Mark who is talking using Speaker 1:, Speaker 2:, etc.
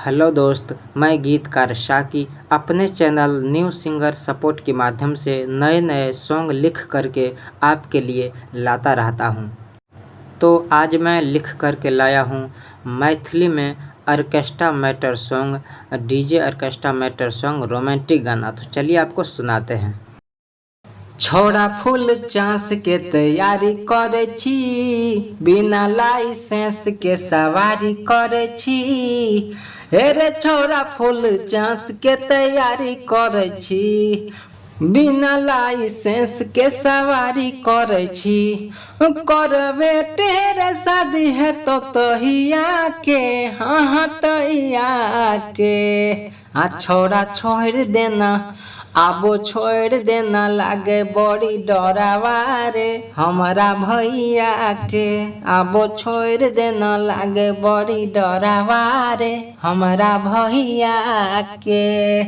Speaker 1: Hello दोस्त, मैं गीतकार शाकी अपने चैनल न्यू सिंगर सपोर्ट के माध्यम से नए नए सॉन्ग लिख करके आपके लिए लाता रहता हूँ। तो आज मैं लिख करके लाया हूँ मैथिली में orchestra matter song, DJ orchestra matter song, romantic गाना। तो चलिए आपको सुनाते हैं। छौड़ा फूल चांस के तैयारी करे छी, बिना लाइसेंस के सवारी करे छी। रे छौड़ा फूल चांस के तैयारी करे छी, बिना लाइसेंस के सवारी करे छी। करबे तेरे शादी है तो तहिया के, हाँ तहिया के। छौड़ा छोड़ देना, आबो छोड़ देना, लागे बड़ी डरावा रे हमारा भैया के। आबो छोड़ देना, लागे बड़ी डरावा रे हमारा भैया के।